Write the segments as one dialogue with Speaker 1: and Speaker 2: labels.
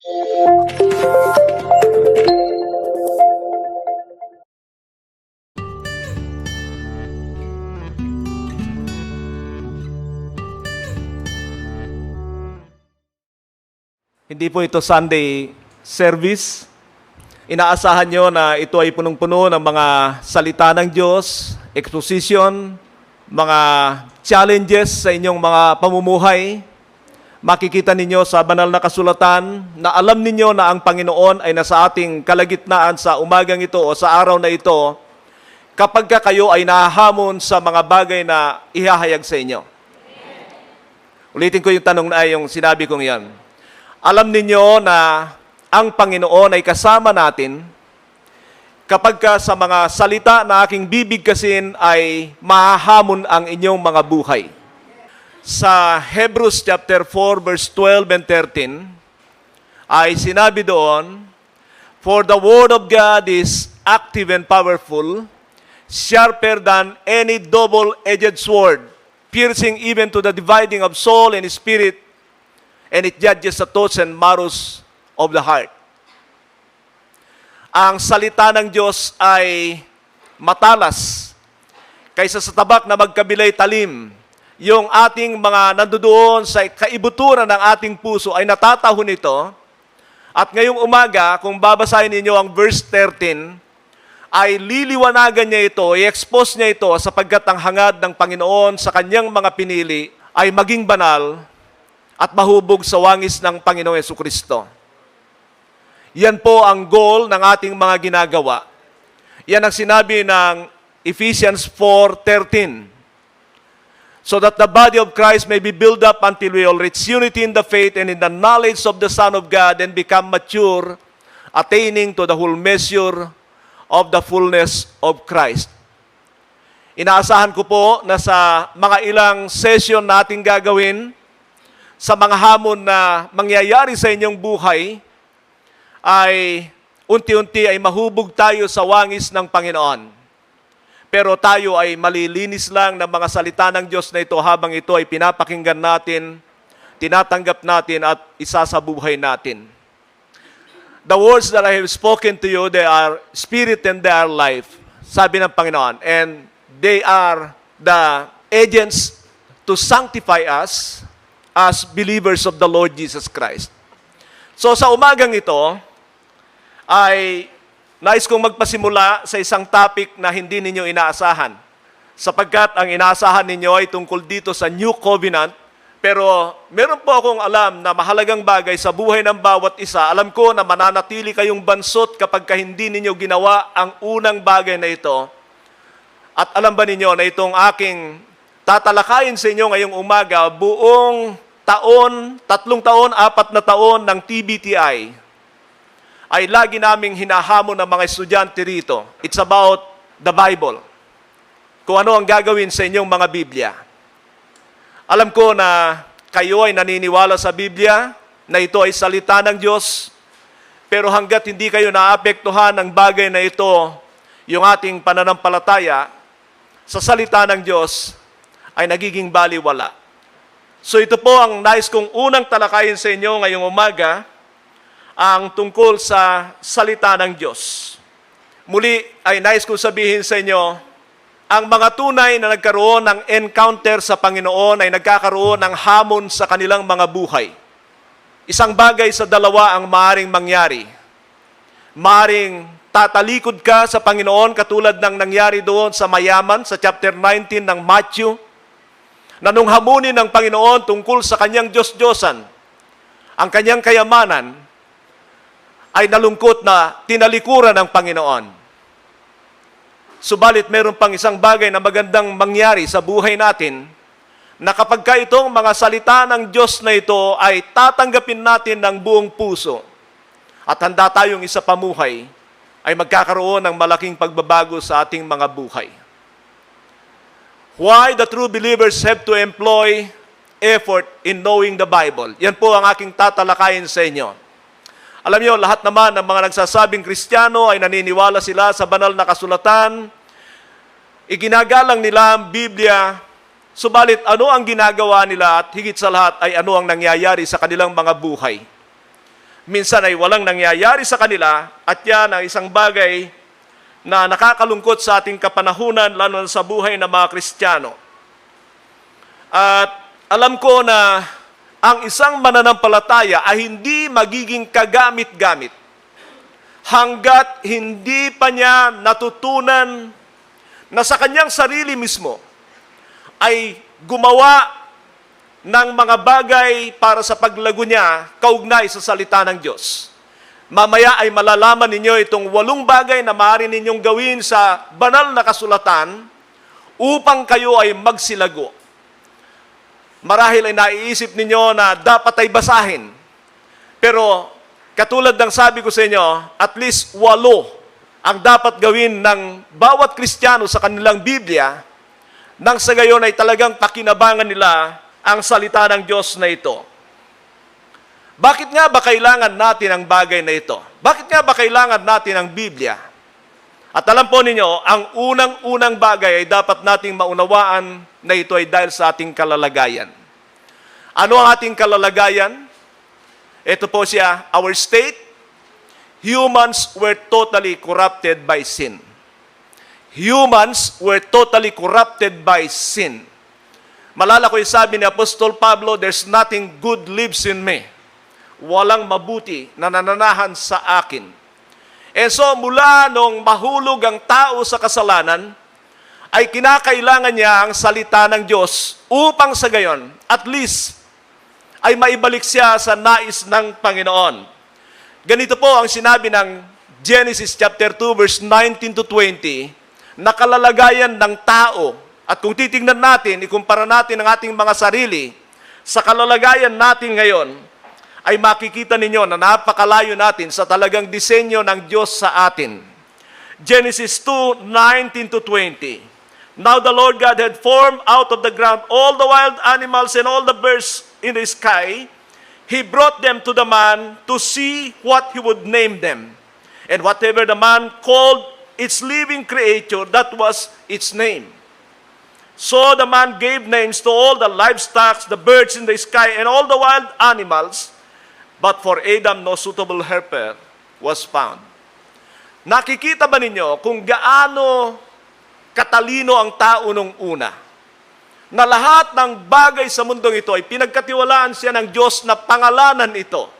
Speaker 1: Hindi po ito Sunday service. Inaasahan nyo na ito ay punong-puno ng mga salita ng Diyos, exposition, mga challenges sa inyong mga pamumuhay. Makikita ninyo sa banal na kasulatan na alam ninyo na ang Panginoon ay nasa ating kalagitnaan sa umagang ito o sa araw na ito kapag kayo ay nahahamon sa mga bagay na ihahayag sa inyo. Ulitin ko yung tanong na yung sinabi kong yan. Alam ninyo na ang Panginoon ay kasama natin kapag sa mga salita na aking bibigkasin ay mahahamon ang inyong mga buhay. Sa Hebrews chapter 4 verse 12 and 13 ay sinabi doon, "For the word of God is active and powerful, sharper than any double-edged sword, piercing even to the dividing of soul and spirit, and it judges the thoughts and marrows of the heart." Ang salita ng Diyos ay matalas kaysa sa tabak na magkabilay talim. Yung ating mga nandoon sa kaibuturan ng ating puso ay natatahon nito. At ngayong umaga, kung babasahin ninyo ang verse 13, ay liliwanagan niya ito, i-expose niya ito sapagkat ang hangad ng Panginoon sa kanyang mga pinili ay maging banal at mahubog sa wangis ng Panginoong Jesucristo. Yan po ang goal ng ating mga ginagawa. Yan ang sinabi ng Ephesians 4:13. So that the body of Christ may be built up until we all reach unity in the faith and in the knowledge of the Son of God and become mature, attaining to the whole measure of the fullness of Christ. Inaasahan ko po na sa mga ilang session nating gagawin, sa mga hamon na mangyayari sa inyong buhay, ay unti-unti ay mahubog tayo sa wangis ng Panginoon. Pero tayo ay malilinis lang ng mga salita ng Diyos na ito habang ito ay pinapakinggan natin, tinatanggap natin at isasabuhay natin. The words that I have spoken to you, they are spirit and they are life, sabi ng Panginoon. And they are the agents to sanctify us as believers of the Lord Jesus Christ. So sa umagang ito, ay nais kong magpasimula sa isang topic na hindi ninyo inaasahan. Sapagkat ang inaasahan ninyo ay tungkol dito sa New Covenant, pero meron po akong alam na mahalagang bagay sa buhay ng bawat isa. Alam ko na mananatili kayong bansot kapag hindi ninyo ginawa ang unang bagay na ito. At alam ba ninyo na itong aking tatalakayin sa inyo ngayong umaga, buong taon, 3 taon, 4 na taon ng TBTI, ay lagi naming hinahamon ng mga estudyante rito. It's about the Bible. Kung ano ang gagawin sa inyong mga Biblia. Alam ko na kayo ay naniniwala sa Biblia, na ito ay salita ng Diyos, pero hanggat hindi kayo naapektuhan ng bagay na ito, yung ating pananampalataya sa salita ng Diyos ay nagiging baliwala. So ito po ang nais kong unang talakayin sa inyo ngayong umaga, ang tungkol sa salita ng Diyos. Muli ay nais kong sabihin sa inyo, ang mga tunay na nagkaroon ng encounter sa Panginoon ay nagkakaroon ng hamon sa kanilang mga buhay. Isang bagay sa dalawa ang maaring mangyari. Maaring tatalikod ka sa Panginoon katulad ng nangyari doon sa mayaman sa chapter 19 ng Matthew, na nung hamunin ng Panginoon tungkol sa kanyang Diyos-Diyosan, ang kanyang kayamanan, ay nalungkot na tinalikuran ng Panginoon. Subalit meron pang isang bagay na magandang mangyari sa buhay natin, na kapag itong mga salita ng Diyos na ito ay tatanggapin natin ng buong puso at handa tayong isa pamuhay, ay magkakaroon ng malaking pagbabago sa ating mga buhay. Why the true believers have to employ effort in knowing the Bible. Yan po ang aking tatalakayin sa inyo. Alam niyo, lahat naman ng mga nagsasabing Kristiyano ay naniniwala sila sa banal na kasulatan. Iginagalang nila ang Biblia. Subalit, ano ang ginagawa nila at higit sa lahat ay ano ang nangyayari sa kanilang mga buhay. Minsan ay walang nangyayari sa kanila at yan ang isang bagay na nakakalungkot sa ating kapanahunan, lalo na sa buhay ng mga Kristiyano. At alam ko na ang isang mananampalataya ay hindi magiging kagamit-gamit hanggat hindi pa niya natutunan na sa kanyang sarili mismo ay gumawa ng mga bagay para sa paglago niya kaugnay sa salita ng Diyos. Mamaya ay malalaman ninyo itong 8 bagay na maaari ninyong gawin sa banal na kasulatan upang kayo ay magsilago. Marahil ay naiisip ninyo na dapat ay basahin. Pero katulad ng sabi ko sa inyo, at least 8 ang dapat gawin ng bawat Kristiyano sa kanilang Biblia nang sa gayon ay talagang pakinabangan nila ang salita ng Diyos na ito. Bakit nga ba kailangan natin ang bagay na ito? Bakit nga ba kailangan natin ang Biblia? At alam po ninyo, ang unang-unang bagay ay dapat nating maunawaan na ito ay dahil sa ating kalalagayan. Ano ang ating kalalagayan? Ito po siya, our state. Humans were totally corrupted by sin. Humans were totally corrupted by sin. Malala ko yung sabi ni Apostol Pablo, there's nothing good lives in me. Walang mabuti na nananahan sa akin. And so mula nung mahulog ang tao sa kasalanan, ay kinakailangan niya ang salita ng Diyos upang sa gayon, at least, ay maibalik siya sa nais ng Panginoon. Ganito po ang sinabi ng Genesis chapter 2 verse 19 to 20, na kalalagayan ng tao. At kung titingnan natin, ikumpara natin ang ating mga sarili sa kalalagayan natin ngayon, ay makikita ninyo na napakalayo natin sa talagang disenyo ng Diyos sa atin. Genesis 2, 19 to 20. Now the Lord God had formed out of the ground all the wild animals and all the birds in the sky. He brought them to the man to see what he would name them. And whatever the man called its living creature, that was its name. So the man gave names to all the livestock, the birds in the sky, and all the wild animals. But for Adam, no suitable helper was found. Nakikita ba ninyo kung gaano katalino ang tao nung una? Na lahat ng bagay sa mundong ito ay pinagkatiwalaan siya ng Diyos na pangalanan ito.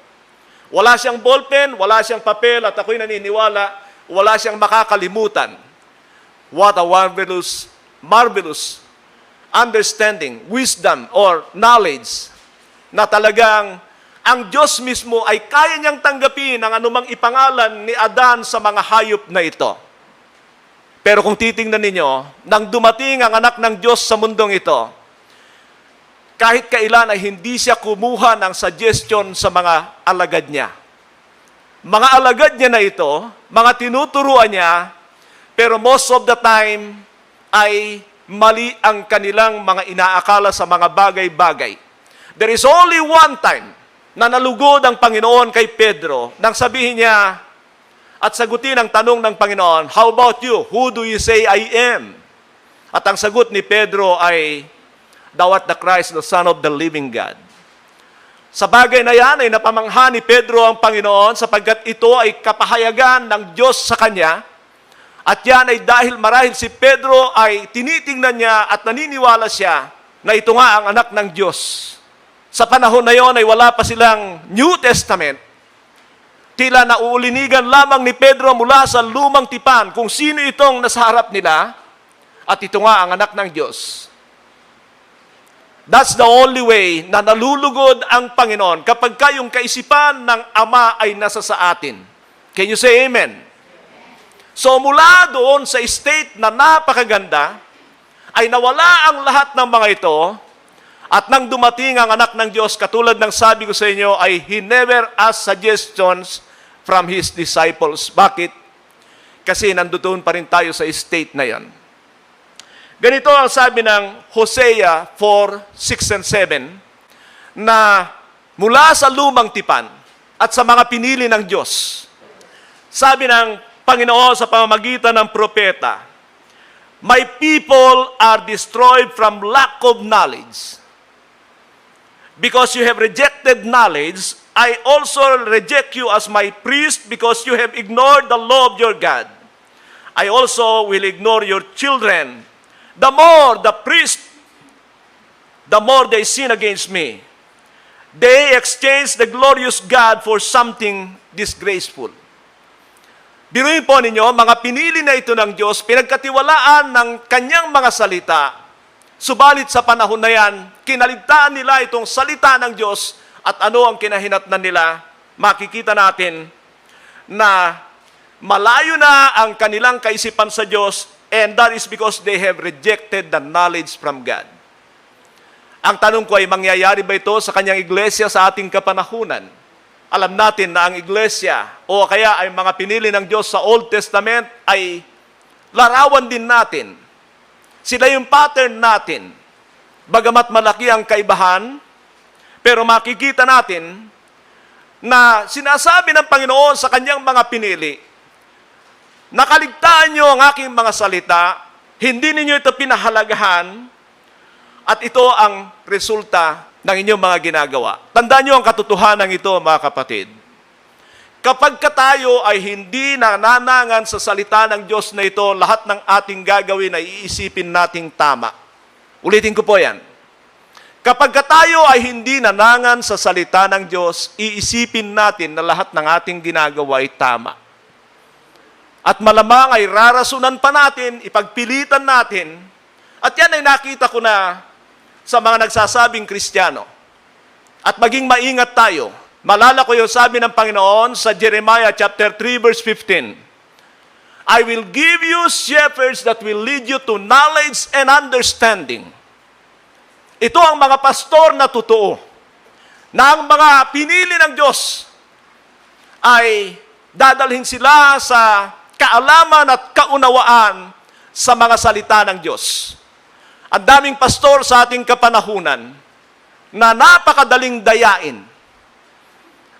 Speaker 1: Wala siyang ballpen, wala siyang papel, at ako'y naniniwala, wala siyang makakalimutan. What a marvelous understanding, wisdom, or knowledge na talagang ang Diyos mismo ay kaya niyang tanggapin ang anumang ipangalan ni Adan sa mga hayop na ito. Pero kung titingnan ninyo, nang dumating ang anak ng Diyos sa mundong ito, kahit kailan ay hindi siya kumuha ng suggestion sa mga alagad niya. Mga alagad niya na ito, mga tinuturuan niya, pero most of the time ay mali ang kanilang mga inaakala sa mga bagay-bagay. There is only one time na nalugod ang Panginoon kay Pedro nang sabihin niya at sagutin ang tanong ng Panginoon, how about you? Who do you say I am? At ang sagot ni Pedro ay, Thou art the Christ, the Son of the living God. Sa bagay na yan ay napamangha ni Pedro ang Panginoon sapagkat ito ay kapahayagan ng Diyos sa kanya. At yan ay dahil marahil si Pedro ay tinitingnan niya at naniniwala siya na ito nga ang anak ng Diyos. Sa panahon na yon ay wala pa silang New Testament. Tila nauulinigan lamang ni Pedro mula sa lumang tipan kung sino itong nasa harap nila at ito nga ang anak ng Diyos. That's the only way na nalulugod ang Panginoon kapag kayong kaisipan ng Ama ay nasa sa atin. Can you say amen? So mula doon sa state na napakaganda, ay nawala ang lahat ng mga ito, at nang dumating ang anak ng Diyos, katulad ng sabi ko sa inyo, ay He never asked suggestions from His disciples. Bakit? Kasi nandoon pa rin tayo sa state na yan. Ganito ang sabi ng Hosea 4:6 and 7, na mula sa lumang tipan at sa mga pinili ng Diyos, sabi ng Panginoon sa pamamagitan ng propeta, My people are destroyed from lack of knowledge. Because you have rejected knowledge, I also reject you as my priest because you have ignored the law of your God. I also will ignore your children. The more the priest, the more they sin against me. They exchange the glorious God for something disgraceful. Biruin po ninyo, mga pinili na ito ng Diyos, pinagkatiwalaan ng kanyang mga salita, subalit sa panahon na yan, kinaligtaan nila itong salita ng Diyos at ano ang kinahinatnan nila, makikita natin na malayo na ang kanilang kaisipan sa Diyos, and that is because they have rejected the knowledge from God. Ang tanong ko ay, mangyayari ba ito sa kanyang iglesia sa ating kapanahunan? Alam natin na ang iglesia o kaya ay mga pinili ng Diyos sa Old Testament ay larawan din natin. Sila yung pattern natin. Bagamat malaki ang kaibahan, pero makikita natin na sinasabi ng Panginoon sa kanyang mga pinili, nakaligtaan niyo ang aking mga salita, hindi ninyo ito pinahalagahan, at ito ang resulta ng inyong mga ginagawa. Tandaan niyo ang katotohanan ito, mga kapatid. Kapag tayo ay hindi nananangan sa salita ng Diyos na ito, lahat ng ating gagawin ay iisipin nating tama. Ulitin ko po yan. Kapag tayo ay hindi nanangan sa salita ng Diyos, iisipin natin na lahat ng ating ginagawa ay tama. At malamang ay rarasunan pa natin, ipagpilitan natin, at yan ay nakita ko na sa mga nagsasabing Kristiyano. At maging maingat tayo. Malala ko yung sabi ng Panginoon sa Jeremiah chapter 3 verse 15. I will give you shepherds that will lead you to knowledge and understanding. Ito ang mga pastor na totoo, na ang mga pinili ng Diyos ay dadalhin sila sa kaalaman at kaunawaan sa mga salita ng Diyos. Ang daming pastor sa ating kapanahunan na napakadaling dayain.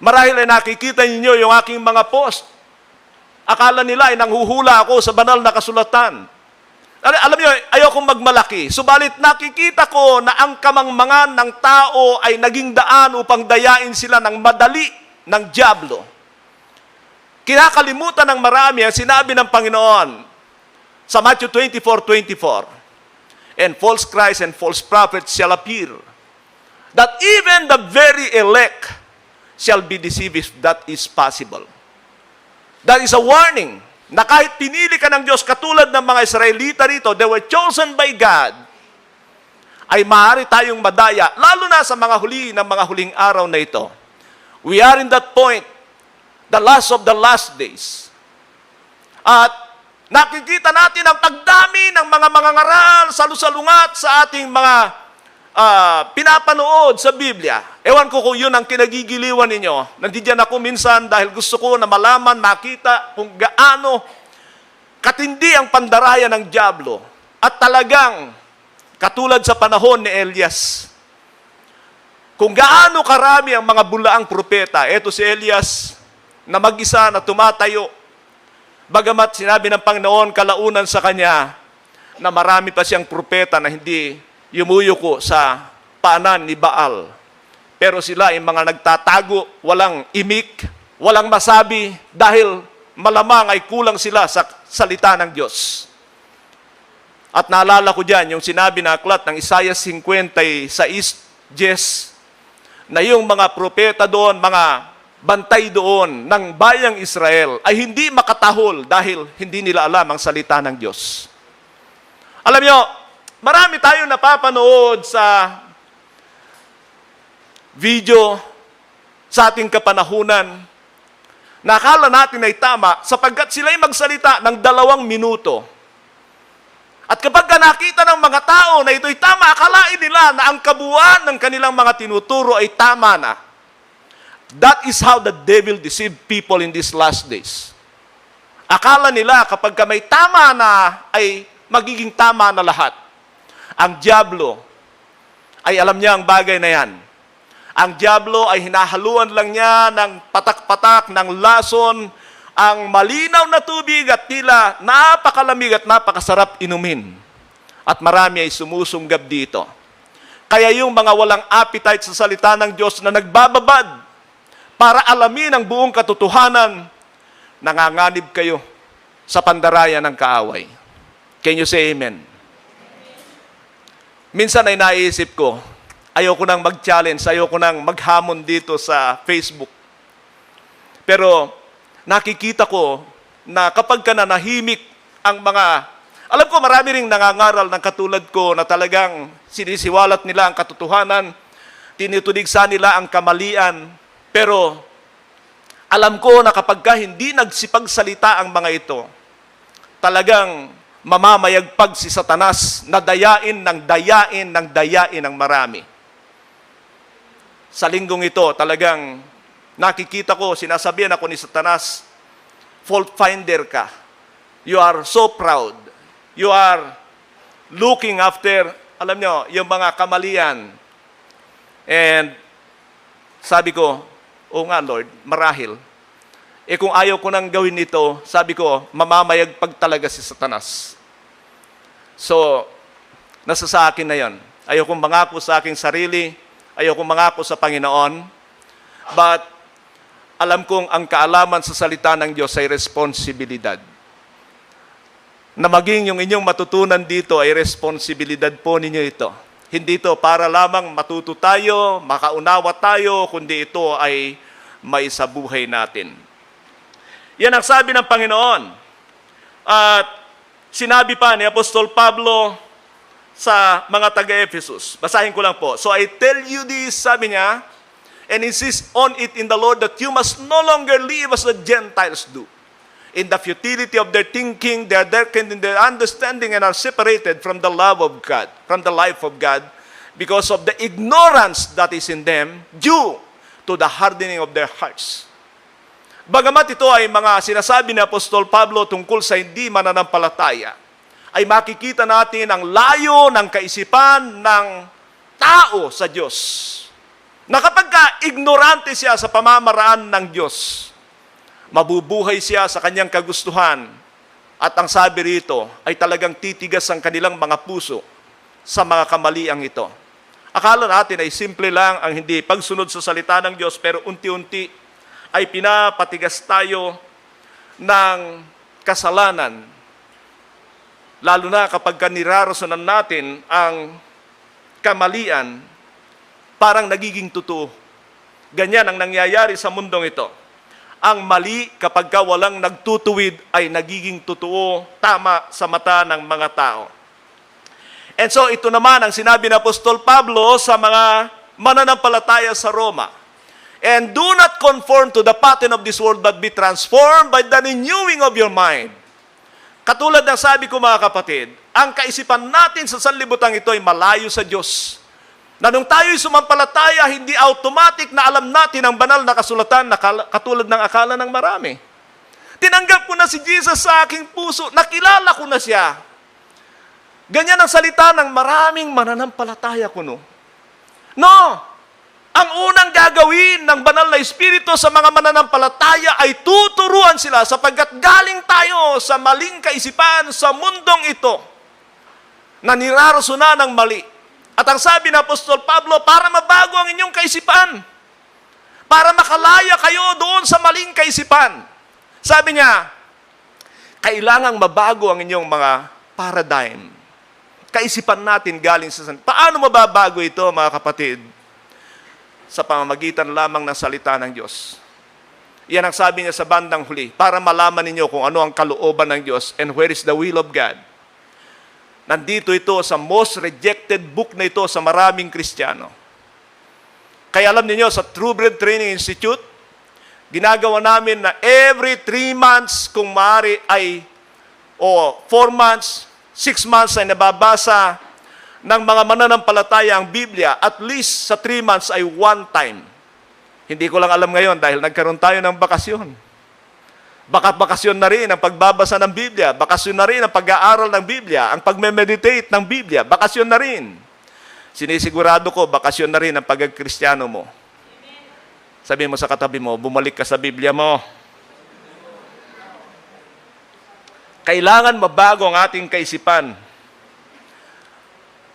Speaker 1: Marahil ay nakikita ninyo yung aking mga post. Akala nila ay nanghuhula ako sa banal na kasulatan. Alam niyo, ayokong magmalaki. Subalit nakikita ko na ang kamangmangan ng tao ay naging daan upang dayain sila ng madali ng dyablo. Kinakalimutan ng marami ang sinabi ng Panginoon sa Matthew 24:24. And false Christ and false prophets shall appear, that even the very elect shall be deceived if that is possible. That is a warning na kahit pinili ka ng Diyos katulad ng mga Israelita rito, they were chosen by God, ay maaari tayong madaya, lalo na sa mga huli ng mga huling araw na ito. We are in that point, the last of the last days. At nakikita natin ang pagdami ng mga mangangaral, salusalungat sa ating mga pinapanood sa Biblia. Ewan ko kung yun ang kinagigiliwan ninyo. Nandiyan ako minsan dahil gusto ko na malaman, makita kung gaano katindi ang pandaraya ng dyablo. At talagang, katulad sa panahon ni Elias, kung gaano karami ang mga bulaang propeta. Eto si Elias na mag-isa na tumatayo. Bagamat sinabi ng Panginoon kalaunan sa kanya na marami pa siyang propeta na hindi yumuyuko sa paanan ni Baal. Pero sila ay mga nagtatago, walang imik, walang masabi dahil malamang ay kulang sila sa salita ng Diyos. At naalala ko dyan yung sinabi na aklat ng Isaiah 56:10 na yung mga propeta doon, mga bantay doon ng bayang Israel ay hindi makatahol dahil hindi nila alam ang salita ng Diyos. Alam nyo, marami tayong napapanood sa video sa ating kapanahunan na akala natin ay tama sapagkat sila'y magsalita ng 2 minuto. At kapag nakita ng mga tao na ito'y tama, akalain nila na ang kabuuan ng kanilang mga tinuturo ay tama na. That is how the devil deceived people in these last days. Akala nila kapag may tama na, ay magiging tama na lahat. Ang dyablo ay alam niya ang bagay na yan. Ang dyablo ay hinahaluan lang niya ng patak-patak, ng lason, ang malinaw na tubig at tila napakalamig at napakasarap inumin. At marami ay sumusunggab dito. Kaya yung mga walang appetite sa salita ng Diyos na nagbababad, para alamin ang buong katotohanan, nanganganib kayo sa pandarayan ng kaaway. Can you say amen? Minsan ay naisip ko, ayoko nang mag-challenge, ayoko nang maghamon dito sa Facebook. Pero nakikita ko na kapag ka nanahimik ang mga, alam ko marami ring nangangaral ng katulad ko na talagang sinisiwalat nila ang katotohanan, tinutuligsa nila ang kamalian, pero alam ko na kapag ka hindi nagsipagsalita ang mga ito, talagang mamamayagpag si Satanas na dayain ng marami. Sa linggong ito, talagang nakikita ko, sinasabihan ako ni Satanas, fault finder ka. You are so proud. You are looking after, alam nyo, yung mga kamalian. And sabi ko, oo nga Lord, marahil. Kung ayaw ko nang gawin ito, sabi ko, mamamayagpag talaga si Satanas. So, nasa sa akin na yon. Ayaw kong mangako sa aking sarili, ayaw kong mangako sa Panginoon, but alam kong ang kaalaman sa salita ng Diyos ay responsibilidad. Na maging yung inyong matutunan dito ay responsibilidad po ninyo ito. Hindi ito para lamang matuto tayo, makaunawa tayo, kundi ito ay may sa buhay natin. Yan ang sabi ng Panginoon. At sinabi pa ni Apostol Pablo sa mga taga-Ephesus. Basahin ko lang po. So I tell you this, sabi niya, and insist on it in the Lord that you must no longer live as the Gentiles do. In the futility of their thinking, they are darkened in their understanding and are separated from the love of God, from the life of God, because of the ignorance that is in them due to the hardening of their hearts. Bagamat ito ay mga sinasabi ni Apostol Pablo tungkol sa hindi mananampalataya, ay makikita natin ang layo ng kaisipan ng tao sa Diyos. Na kapag ignorante siya sa pamamaraan ng Diyos, mabubuhay siya sa kanyang kagustuhan. At ang sabi rito ay talagang titigas ang kanilang mga puso sa mga kamaliang ito. Akala natin ay simple lang ang hindi pagsunod sa salita ng Diyos, pero unti-unti ay pinapatigas tayo ng kasalanan. Lalo na kapag nirarasanan natin ang kamalian, parang nagiging totoo. Ganyan ang nangyayari sa mundong ito. Ang mali kapag walang nagtutuwid ay nagiging totoo, tama sa mata ng mga tao. And so ito naman ang sinabi ng Apostol Pablo sa mga mananampalataya sa Roma. And do not conform to the pattern of this world, but be transformed by the renewing of your mind. Katulad ng sabi ko mga kapatid, ang kaisipan natin sa sanlibutan ito ay malayo sa Diyos. Na nung tayo'y sumampalataya, hindi automatic na alam natin ang banal na kasulatan na katulad ng akala ng marami. Tinanggap ko na si Jesus sa aking puso, nakilala ko na siya. Ganyan ang salita ng maraming mananampalataya kuno. No! Ang unang gagawin ng banal na Espiritu sa mga mananampalataya ay tuturuan sila sapagkat galing tayo sa maling kaisipan sa mundong ito na nirarasunan ng mali. At ang sabi ng Apostol Pablo, para mabago ang inyong kaisipan, para makalaya kayo doon sa maling kaisipan. Sabi niya, kailangang mabago ang inyong mga paradigm. Kaisipan natin galing sa san. Paano mababago ito, mga kapatid? Sa pamamagitan lamang ng salita ng Diyos. Yan ang sabi niya sa bandang huli, para malaman ninyo kung ano ang kalooban ng Diyos and where is the will of God. Nandito ito sa most rejected book na ito sa maraming Kristiyano. Kaya alam niyo sa True Bread Training Institute, ginagawa namin na every 3 months kung maaari ay, o 4 months, 6 months ay nababasa ng mga mananampalataya ang Biblia, at least sa 3 months ay 1 time. Hindi ko lang alam ngayon dahil nagkaroon tayo ng bakasyon. Baka bakasyon na rin ang pagbabasa ng Biblia, bakasyon na rin ang pag-aaral ng Biblia, ang pagme-meditate ng Biblia, bakasyon na rin. Sinisigurado ko, bakasyon na rin ang pagkakristyano mo. Sabihin mo sa katabi mo, bumalik ka sa Biblia mo. Kailangan mabago ang ating kaisipan.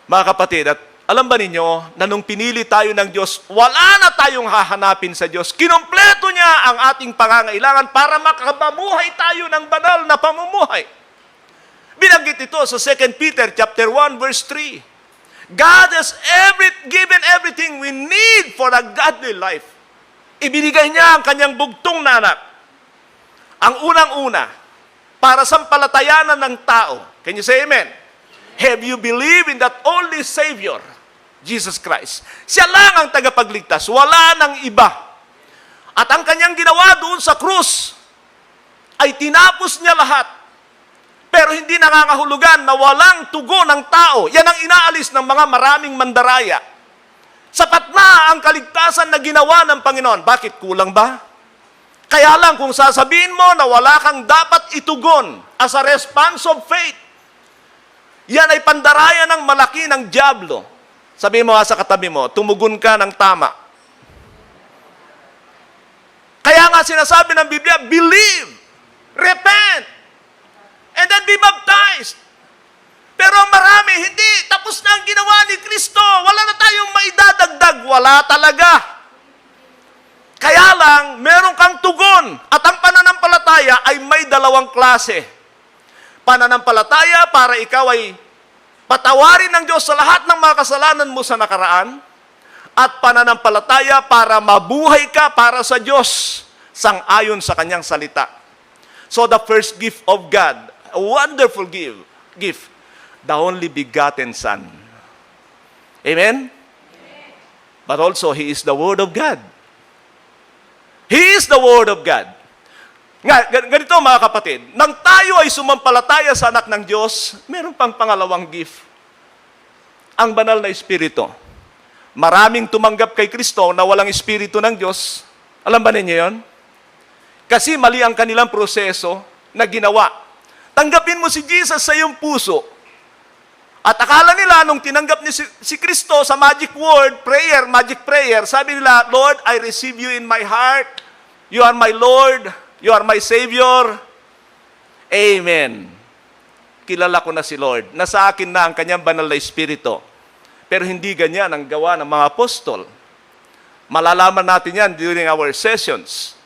Speaker 1: Mga kapatid, at Alam ba ninyo na nung pinili tayo ng Diyos, wala na tayong hahanapin sa Diyos. Kinompleto niya ang ating pangangailangan para makapamuhay tayo ng banal na pamumuhay. Binanggit ito sa 2 Peter chapter 1 verse 3. God has given everything we need for a godly life. Ibinigay niya ang kanyang bugtong na anak. Ang unang-una, para sampalatayanan ng tao. Can you say amen? Have you believed in that only Savior, Jesus Christ? Siya lang ang tagapagligtas, wala nang iba. At ang kanyang ginawa doon sa krus ay tinapos niya lahat. Pero hindi nangangahulugan na walang tugon ng tao. Yan ang inaalis ng mga maraming mandaraya. Sapat na ang kaligtasan na ginawa ng Panginoon. Bakit? Kulang ba? Kaya lang kung sasabihin mo na wala kang dapat itugon as a response of faith, yan ay pandaraya ng malaki ng dyablo. Sabihin mo sa katabi mo, tumugon ka ng tama. Kaya nga sinasabi ng Biblia, believe, repent, and then be baptized. Pero marami, hindi. Tapos na ang ginawa ni Kristo. Wala na tayong maidadagdag. Wala talaga. Kaya lang, meron kang tugon. At ang pananampalataya ay may dalawang klase. Pananampalataya para ikaw ay patawarin ng Diyos sa lahat ng mga kasalanan mo sa nakaraan. At pananampalataya para mabuhay ka para sa Diyos sang-ayon sa kanyang salita. So the first gift of God, a wonderful gift, the only begotten Son. Amen? But also, He is the Word of God. He is the Word of God. Ganito mga kapatid, nang tayo ay sumampalataya sa anak ng Diyos, meron pang pangalawang gift. Ang banal na Espiritu. Maraming tumanggap kay Kristo na walang Espiritu ng Diyos. Alam ba ninyo yun? Kasi mali ang kanilang proseso na ginawa. Tanggapin mo si Jesus sa iyong puso. At akala nila, nung tinanggap ni si Kristo sa magic word, prayer, magic prayer, sabi nila, Lord, I receive you in my heart. You are my Lord. You are my Savior. Amen. Kilala ko na si Lord. Nasa akin na ang kanyang banal na Espiritu. Pero hindi ganyan ang gawa ng mga apostol. Malalaman natin yan during our sessions.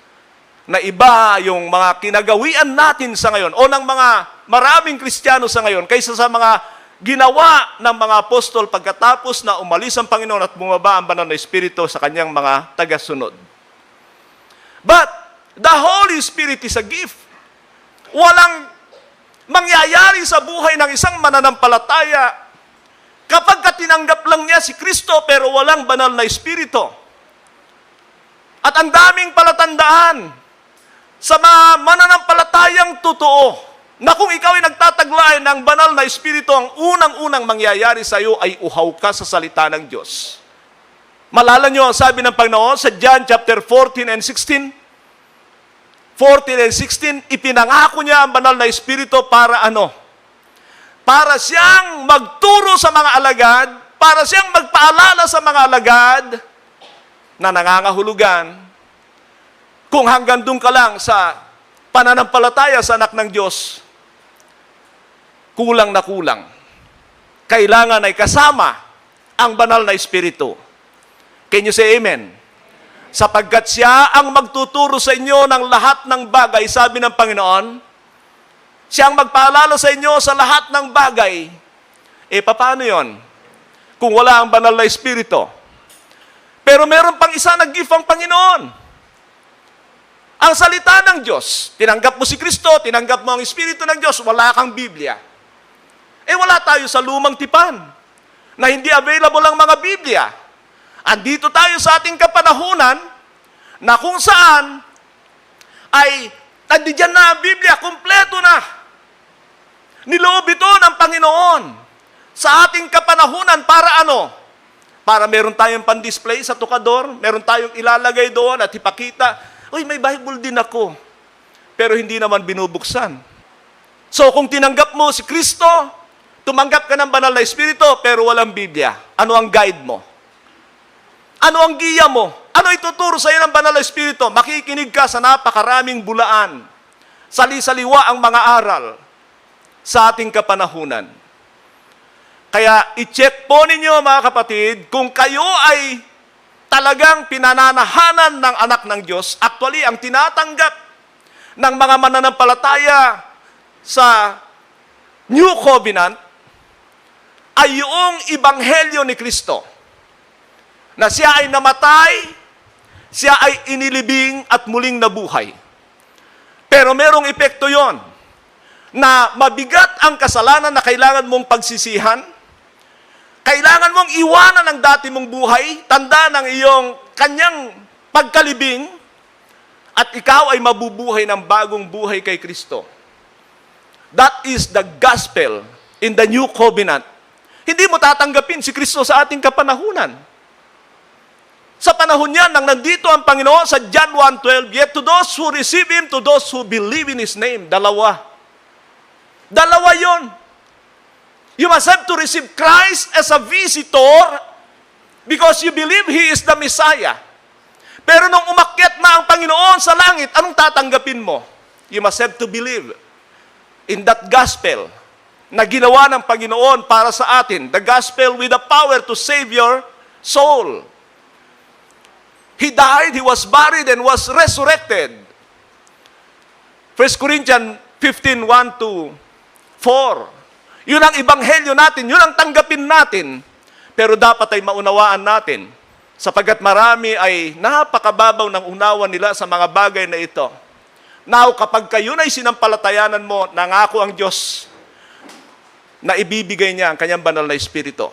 Speaker 1: Na iba yung mga kinagawian natin sa ngayon o ng mga maraming Kristiyano sa ngayon kaysa sa mga ginawa ng mga apostol pagkatapos na umalis ang Panginoon at bumaba ang banal na Espiritu sa kanyang mga tagasunod. But the Holy Spirit is a gift. Walang mangyayari sa buhay ng isang mananampalataya kapag tinanggap lang niya si Kristo pero walang banal na Espiritu. At ang daming palatandaan sa mga mananampalatayang totoo, na kung ikaw ay nagtataglay ng banal na Espiritu, ang unang-unang mangyayari sa iyo ay uhaw ka sa salita ng Diyos. Malala niyo ang sabi ng Panginoon sa John chapter 14 and 16? 14 and 16, ipinangako niya ang banal na Espiritu para ano? Para siyang magturo sa mga alagad, para siyang magpaalala sa mga alagad na nangangahulugan kung hanggang doon ka lang sa pananampalataya sa anak ng Diyos, kulang na kulang. Kailangan ay kasama ang banal na Espiritu. Can you say amen? Sapagkat siya ang magtuturo sa inyo ng lahat ng bagay, sabi ng Panginoon, siya ang magpaalala sa inyo sa lahat ng bagay. Paano yon? Kung wala ang banal na Espiritu. Pero meron pang isa na gift ang Panginoon. Ang salita ng Diyos, tinanggap mo si Kristo, tinanggap mo ang Espiritu ng Diyos, wala kang Biblia. Wala tayo sa lumang tipan na hindi available ang mga Biblia. Andito tayo sa ating kapanahunan na kung saan ay nandiyan na ang Biblia, kumpleto na. Niloob ito ng Panginoon sa ating kapanahunan para ano? Para meron tayong pan-display sa tukador, meron tayong ilalagay doon at ipakita, uy, may Bible din ako. Pero hindi naman binubuksan. So kung tinanggap mo si Kristo, tumanggap ka ng banal na Espiritu, pero walang Biblia, ano ang guide mo? Ano ang giya mo? Ano ituturo sa iyo ng banal na Espiritu? Makikinig ka sa napakaraming bulaan. Sali-saliwa ang mga aral sa ating kapanahunan. Kaya i-check po ninyo mga kapatid, kung kayo ay talagang pinananahanan ng anak ng Diyos, actually ang tinatanggap ng mga mananampalataya sa New Covenant ay yung Ebanghelyo ni Kristo, na siya ay namatay, siya ay inilibing at muling nabuhay. Pero merong epekto yon, na mabigat ang kasalanan na kailangan mong pagsisihan, kailangan mong iwanan ang dati mong buhay, tanda ng iyong kanyang pagkalibing, at ikaw ay mabubuhay ng bagong buhay kay Kristo. That is the gospel in the New Covenant. Hindi mo tatanggapin si Kristo sa ating kapanahunan. Sa panahon niya, nang nandito ang Panginoon sa John 1:12, yet to those who receive Him, to those who believe in His name. Dalawa yon. You must have to receive Christ as a visitor because you believe He is the Messiah. Pero nung umakyat na ang Panginoon sa langit, anong tatanggapin mo? You must have to believe in that gospel na ginawa ng Panginoon para sa atin. The gospel with the power to save your soul. He died, He was buried, and was resurrected. 1 Corinthians 15:1-4. Yun ang ebanghelyo natin, yun ang tanggapin natin. Pero dapat ay maunawaan natin, sapagkat marami ay napakababaw ng unawa nila sa mga bagay na ito. Now, kapag kayo na sinampalatayanan mo, nangako ang Diyos na ibibigay niya ang kanyang banal na Espiritu.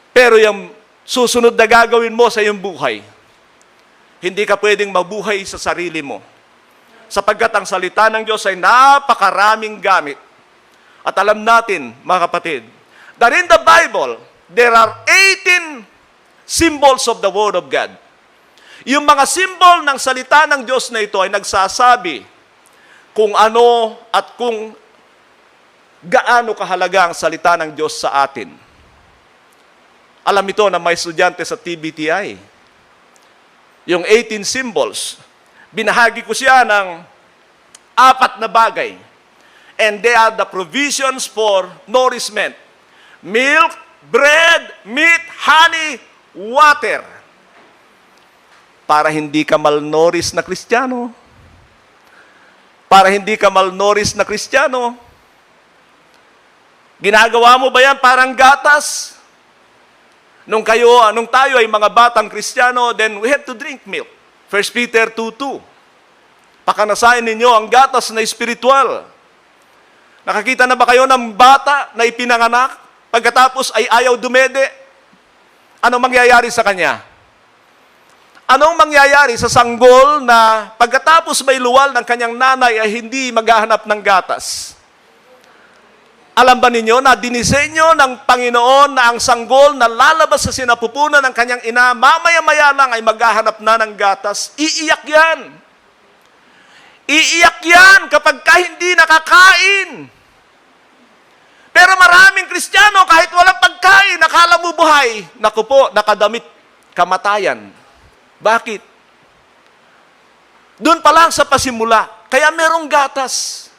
Speaker 1: Pero yung susunod na gagawin mo sa iyong buhay, hindi ka pwedeng mabuhay sa sarili mo. Sapagkat ang salita ng Diyos ay napakaraming gamit. At alam natin, mga kapatid, that in the Bible, there are 18 symbols of the Word of God. Yung mga symbol ng salita ng Diyos na ito ay nagsasabi kung ano at kung gaano kahalaga ang salita ng Diyos sa atin. Alam ito na may estudyante sa TBTI. Yung 18 symbols, binahagi ko siya ng 4 na bagay. And they are the provisions for nourishment. Milk, bread, meat, honey, water. Para hindi ka malnourished na Kristiyano. Para hindi ka malnourished na Kristiyano. Ginagawa mo ba yan parang gatas? Nung tayo ay mga batang Kristiyano, then we have to drink milk. 1 Peter 2:2. Pakanasain ninyo ang gatas na espiritual. Nakakita na ba kayo ng bata na ipinanganak, pagkatapos ay ayaw dumede? Anong mangyayari sa kanya? Anong mangyayari sa sanggol na pagkatapos may luwal ng kanyang nanay ay hindi maghahanap ng gatas? Alam ba ninyo na dinisenyo ng Panginoon na ang sanggol na lalabas sa sinapupunan ng kanyang ina, mamaya-maya lang ay maghahanap na ng gatas? Iiyak yan. Iiyak yan kapag ka hindi nakakain. Pero maraming Kristiyano, kahit walang pagkain, nakala mo buhay. Naku po, nakadamit kamatayan. Bakit? Doon pa lang sa pasimula. Kaya merong gatas.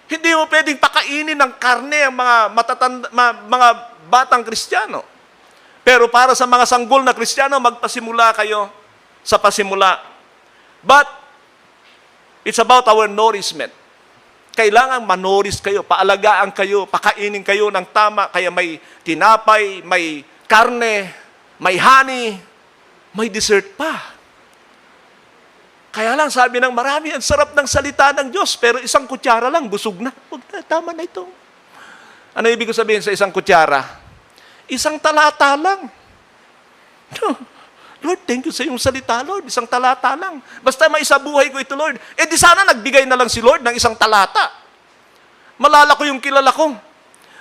Speaker 1: Hindi mo pwedeng pakainin ng karne ang mga batang Kristiyano. Pero para sa mga sanggol na Kristiyano, magpasimula kayo sa pasimula. But, it's about our nourishment. Kailangan manourish kayo, paalagaan kayo, pakainin kayo ng tama, kaya may tinapay, may karne, may honey, may dessert pa. Kaya lang sabi ng marami, ang sarap ng salita ng Diyos, pero isang kutsara lang, busog na. Huwag na, tama na ito. Ano ibig ko sabihin sa isang kutsara? Isang talata lang. Lord, thank you sa iyong salita, Lord. Isang talata lang. Basta maisabuhay ko ito, Lord. Eh di sana nagbigay na lang si Lord ng isang talata. Malala ko yung kilala ko.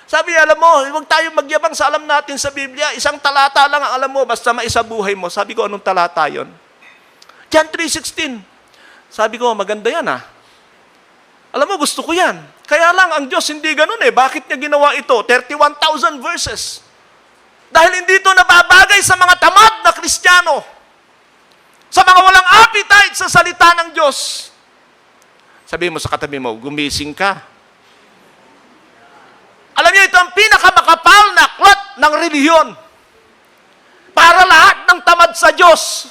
Speaker 1: Sabi niya, alam mo, huwag tayong magyabang sa alam natin sa Biblia. Isang talata lang ang alam mo, basta maisabuhay mo. Sabi ko, anong talata yon? John 3:16. Sabi ko, maganda yan ah. Alam mo, gusto ko yan. Kaya lang, ang Diyos hindi ganun eh. Bakit niya ginawa ito? 31,000 verses. Dahil hindi ito nababagay sa mga tamad na Kristiyano. Sa mga walang appetite sa salita ng Diyos. Sabi mo sa katabi mo, gumising ka. Alam niyo, ito ang pinakamakapal na aklat ng relihiyon. Para lahat ng tamad sa Diyos,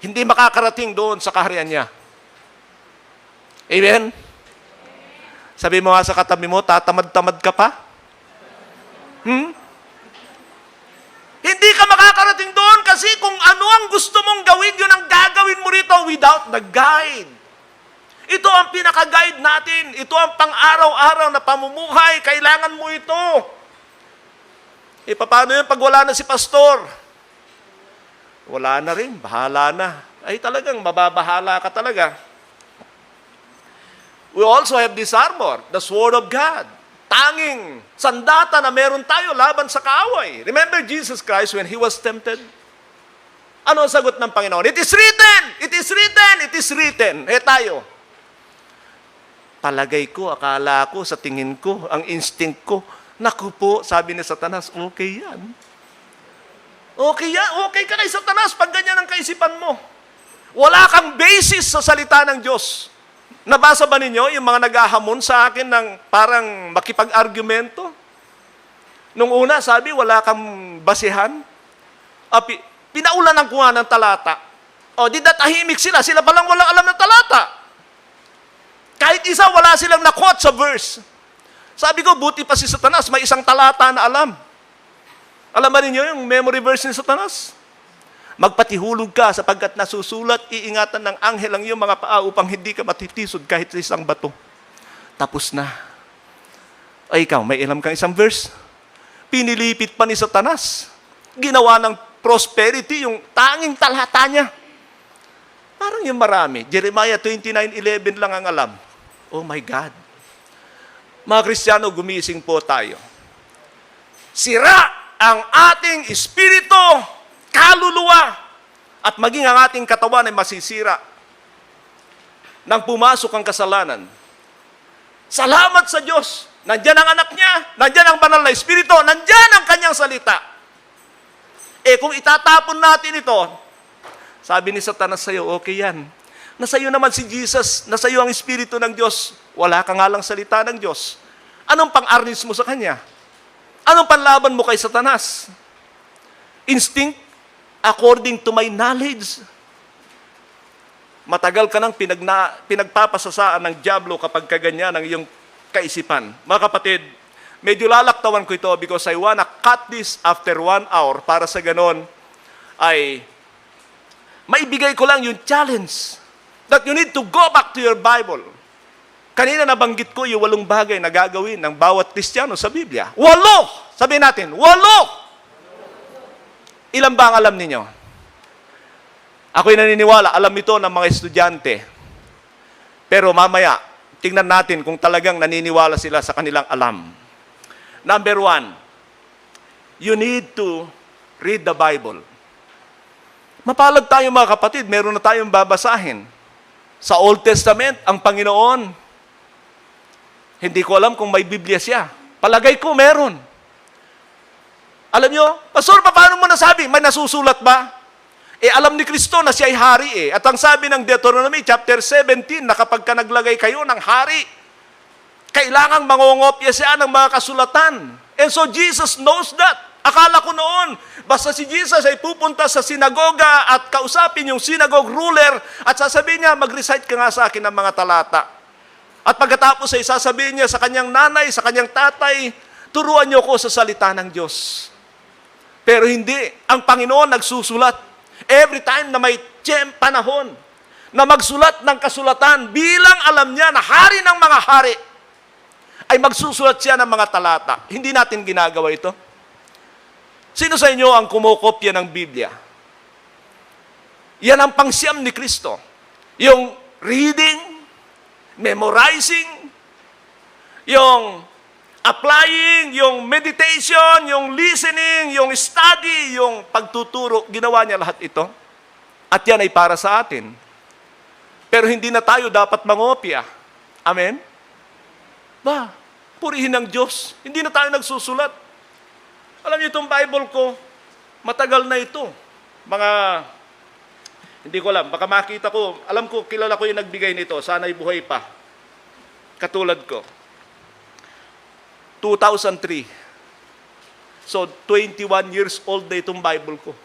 Speaker 1: hindi makakarating doon sa kaharian niya. Amen? Sabi mo nga sa katabi mo, tatamad-tamad ka pa? Hindi ka makakarating doon kasi kung ano ang gusto mong gawin, yun ang gagawin mo rito without the guide. Ito ang pinaka-guide natin. Ito ang pang-araw-araw na pamumuhay. Kailangan mo ito. Paano yun pag wala na si pastor? Wala na rin. Bahala na. Ay talagang mababahala ka talaga. We also have this armor, the sword of God. Tanging sandata na meron tayo laban sa kaaway. Remember Jesus Christ when He was tempted? Ano ang sagot ng Panginoon? It is written! It is written! It is written. Tayo. Palagay ko, akala ko, sa tingin ko, ang instinct ko, naku po, sabi ni Satanas, okay yan. Okay yan. Okay ka kay Satanas pag ganyan ang kaisipan mo. Wala kang basis sa salita ng Diyos. Nabasa ba ninyo yung mga naghahamon sa akin ng parang makipag-argumento? Nung una, sabi, wala kang basihan. Pinaulanan ko nga ng talata. Di natahimik sila. Sila palang walang alam ng talata. Kahit isa, wala silang na-quote sa verse. Sabi ko, buti pa si Satanas, may isang talata na alam. Alam ba ninyo yung memory verse ni Satanas? Magpatihulog ka sapagkat nasusulat, iingatan ng anghel ang iyong mga paa upang hindi ka matitisod kahit sa isang bato. Tapos na. Ay ikaw, may alam kang isang verse? Pinilipit pa ni Satanas. Ginawa ng prosperity yung tanging talata niya. Parang yung marami. Jeremiah 29:11 lang ang alam. Oh my God. Mga Kristiyano, gumising po tayo. Sira ang ating espiritu, kaluluwa, at maging ang ating katawan ay masisira nang pumasok ang kasalanan. Salamat sa Diyos. Nandiyan ang anak niya, nandiyan ang banal na espiritu, nandiyan ang kanyang salita. Kung itatapon natin ito, sabi ni Satanas sa'yo, okay yan. Nasa'yo naman si Jesus, nasa'yo ang espiritu ng Diyos, wala ka nga lang salita ng Diyos. Anong pang-arnis mo sa kanya? Anong panlaban mo kay Satanas? Instinct? According to my knowledge. Matagal ka nang pinagpapasasaan ng dyablo kapag kaganyan ang iyong kaisipan. Mga kapatid, medyo lalaktawan ko ito because I wanna cut this after 1 hour para sa ganon ay maibigay ko lang yung challenge that you need to go back to your Bible. Kanina nabanggit ko yung 8 bagay na gagawin ng bawat Kristiyano sa Biblia. 8! Sabihin natin, 8! Ilan ba ang alam ninyo? Ako'y naniniwala, alam ito ng mga estudyante. Pero mamaya, tingnan natin kung talagang naniniwala sila sa kanilang alam. Number 1, you need to read the Bible. Mapalad tayo mga kapatid, meron na tayong babasahin. Sa Old Testament, ang Panginoon, hindi ko alam kung may Biblia siya. Palagay ko, meron. Alam nyo, Pastor, paano mo nasabi? May nasusulat ba? Alam ni Kristo na siya ay hari At ang sabi ng Deuteronomy chapter 17, na kapag ka naglagay kayo ng hari, kailangang mangongopya siya ng mga kasulatan. And so Jesus knows that. Akala ko noon, basta si Jesus ay pupunta sa sinagoga at kausapin yung synagogue ruler at sasabihin niya, mag-recite ka nga sa akin ng mga talata. At pagkatapos ay sasabihin niya sa kanyang nanay, sa kanyang tatay, turuan niyo ko sa salita ng Diyos. Pero hindi. Ang Panginoon nagsusulat. Every time na may panahon na magsulat ng kasulatan, bilang alam niya na hari ng mga hari, ay magsusulat siya ng mga talata. Hindi natin ginagawa ito. Sino sa inyo ang kumukopya ng Biblia? Yan ang pangsyam ni Kristo. Yung reading, memorizing, yung applying, yung meditation, yung listening, yung study, yung pagtuturo, ginawa niya lahat ito. At yan ay para sa atin. Pero hindi na tayo dapat mangopya. Amen? Purihin ng Diyos. Hindi na tayo nagsusulat. Alam niyo itong Bible ko, matagal na ito. Hindi ko alam, baka makita ko, alam ko, kilala ko yung nagbigay nito, sana'y buhay pa. Katulad ko. 2003. So, 21 years old na itong Bible ko.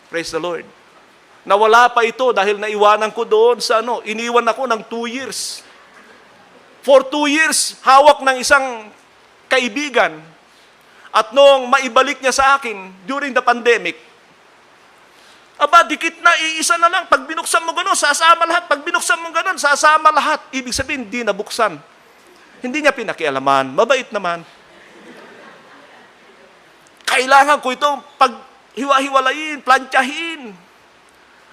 Speaker 1: Praise the Lord. Nawala pa ito dahil naiwanan ko doon sa iniwan ako ng 2 years. For 2 years, hawak ng isang kaibigan. At noong maibalik niya sa akin during the pandemic, dikit na, iisa na lang. Pag binuksan mo gano'n, sasama lahat. Pag binuksan mo gano'n, sasama lahat. Ibig sabihin, hindi nabuksan. Hindi niya pinakialaman. Mabait naman. Kailangan ko ito paghiwa-hiwalayin, plantyahin.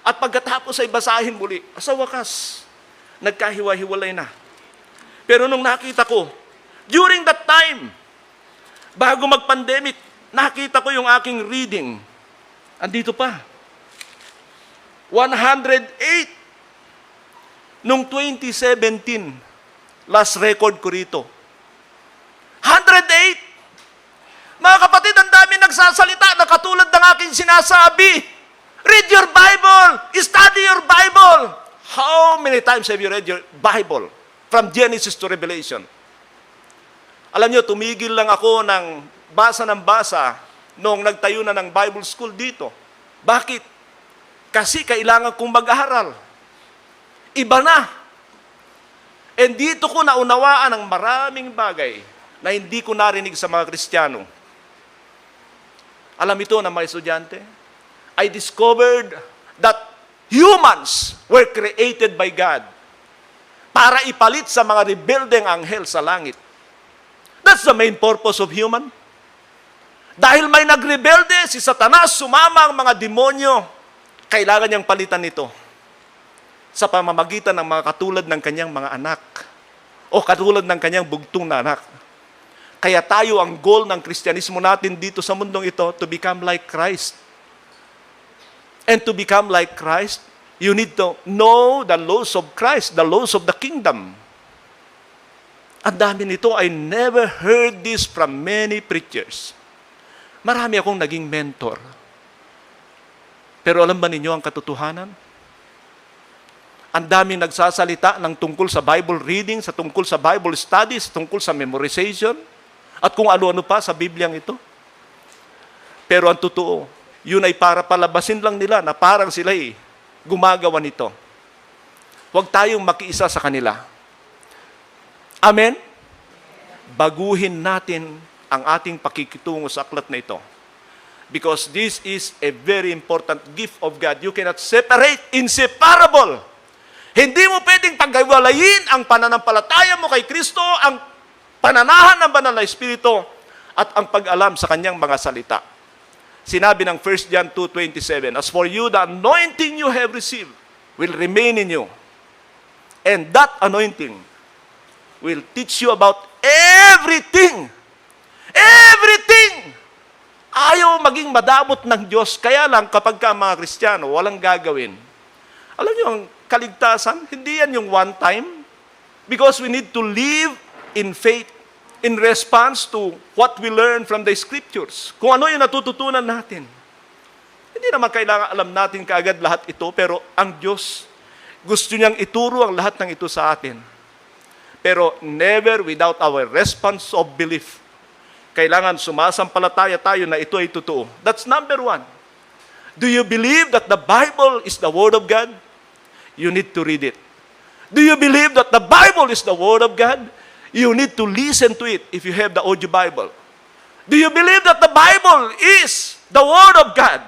Speaker 1: At pagkatapos ay basahin muli. Sa wakas, nagkahiwa-hiwalay na. Pero nung nakita ko, during that time, bago mag-pandemic, nakita ko yung aking reading. Andito pa. 108 nung 2017. Last record ko rito. 108! Mga kapatid, ang dami nagsasalita na katulad ng aking sinasabi. Read your Bible! Study your Bible! How many times have you read your Bible? From Genesis to Revelation. Alam niyo, tumigil lang ako ng basa noong nagtayo na ng Bible School dito. Bakit? Kasi kailangan kong mag-aral. Iba na. And dito ko naunawaan ang maraming bagay na hindi ko narinig sa mga Kristiyano. Alam ito ng mga estudyante? I discovered that humans were created by God para ipalit sa mga rebeldeng anghel sa langit. That's the main purpose of human. Dahil may nagrebelde, si Satanas, sumama ang mga demonyo, kailangan niyang palitan nito sa pamamagitan ng mga katulad ng kanyang mga anak o katulad ng kanyang bugtong na anak. Kaya tayo, ang goal ng Kristyanismo natin dito sa mundong ito, to become like Christ. And to become like Christ, you need to know the laws of Christ, the laws of the kingdom. Ang dami nito, I never heard this from many preachers. Marami akong naging mentor. Pero alam ba ninyo ang katotohanan? Ang daming nagsasalita ng tungkol sa Bible reading, sa tungkol sa Bible studies, tungkol sa memorization, at kung ano-ano pa sa Bibliang ito. Pero ang totoo, yun ay para palabasin lang nila na parang sila gumagawa nito. Huwag tayong makiisa sa kanila. Amen? Baguhin natin ang ating pakikitungo sa aklat na ito. Because this is a very important gift of God. You cannot separate, inseparable. Hindi mo pwedeng paghiwalayin ang pananampalataya mo kay Kristo, ang pananahan ng banal na Espiritu, at ang pag-alam sa kanyang mga salita. Sinabi ng 1 John 2:27, as for you, the anointing you have received will remain in you. And that anointing will teach you about everything. Everything! Ayaw maging madamot ng Diyos. Kaya lang, kapag ka mga Kristiyano, walang gagawin. Alam niyo, ang kaligtasan, hindi yan yung one time. Because we need to live in faith, in response to what we learn from the Scriptures. Kung ano yung natututunan natin. Hindi naman kailangan alam natin kaagad lahat ito, pero ang Diyos, gusto niyang ituro ang lahat ng ito sa atin. Pero never without our response of belief. Kailangan sumasampalataya tayo na ito ay totoo. That's number one. Do you believe that the Bible is the Word of God? You need to read it. Do you believe that the Bible is the Word of God? You need to listen to it if you have the audio Bible. Do you believe that the Bible is the Word of God?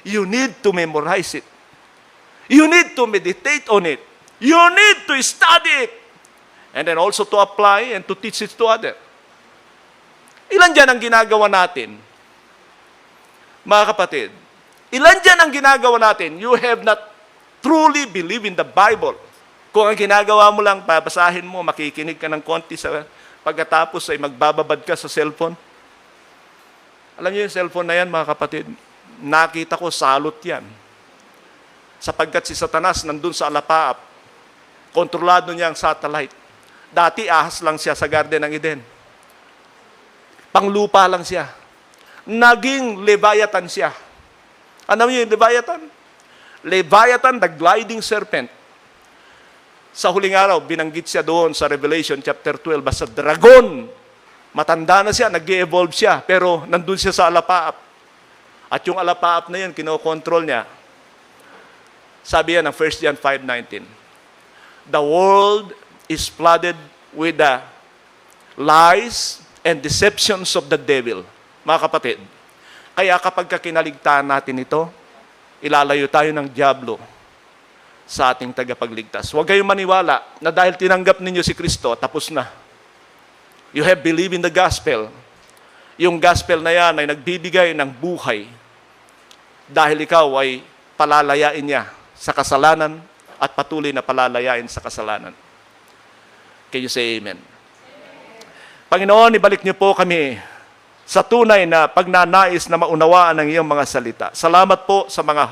Speaker 1: You need to memorize it. You need to meditate on it. You need to study it. And then also to apply and to teach it to others. Ilan dyan ang ginagawa natin? Mga kapatid, ilan dyan ang ginagawa natin? You have not truly believed in the Bible. Kung ang ginagawa mo lang, babasahin mo, makikinig ka ng konti sa pagkatapos ay magbababad ka sa cellphone. Alam niyo yung cellphone na yan, mga kapatid, nakita ko salot yan. Sapagkat si Satanas nandun sa alapaap, kontrolado niya ang satellite. Dati ahas lang siya sa Garden ng Eden. Panglupa lang siya. Naging Leviathan siya. Ano yung Leviathan? Leviathan, the gliding serpent. Sa huling araw, binanggit siya doon sa Revelation chapter 12, basta dragon. Matanda na siya, nag-evolve siya, pero nandun siya sa alapaap. At yung alapaap na yun, kinokontrol niya. Sabi yan ng 1 John 5:19. The world is flooded with the lies and deceptions of the devil. Mga kapatid, kaya kapag kinaligtaan natin ito, ilalayo tayo ng dyablo sa ating tagapagligtas. Huwag kayong maniwala na dahil tinanggap ninyo si Kristo, tapos na. You have believed in the gospel. Yung gospel na yan ay nagbibigay ng buhay dahil ikaw ay palalayain niya sa kasalanan at patuloy na palalayain sa kasalanan. Can you say amen? Panginoon, ibalik niyo po kami sa tunay na pagnanais na maunawaan ng iyong mga salita. Salamat po sa mga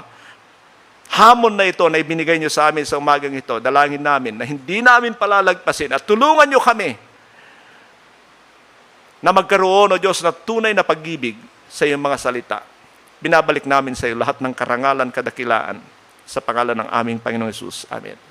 Speaker 1: hamon na ito na ibinigay niyo sa amin sa umagang ito. Dalangin namin na hindi namin palalagpasin at tulungan niyo kami na magkaroon, O Diyos, na tunay na pag-ibig sa iyong mga salita. Binabalik namin sa iyo lahat ng karangalan, kadakilaan sa pangalan ng aming Panginoong Hesus. Amen.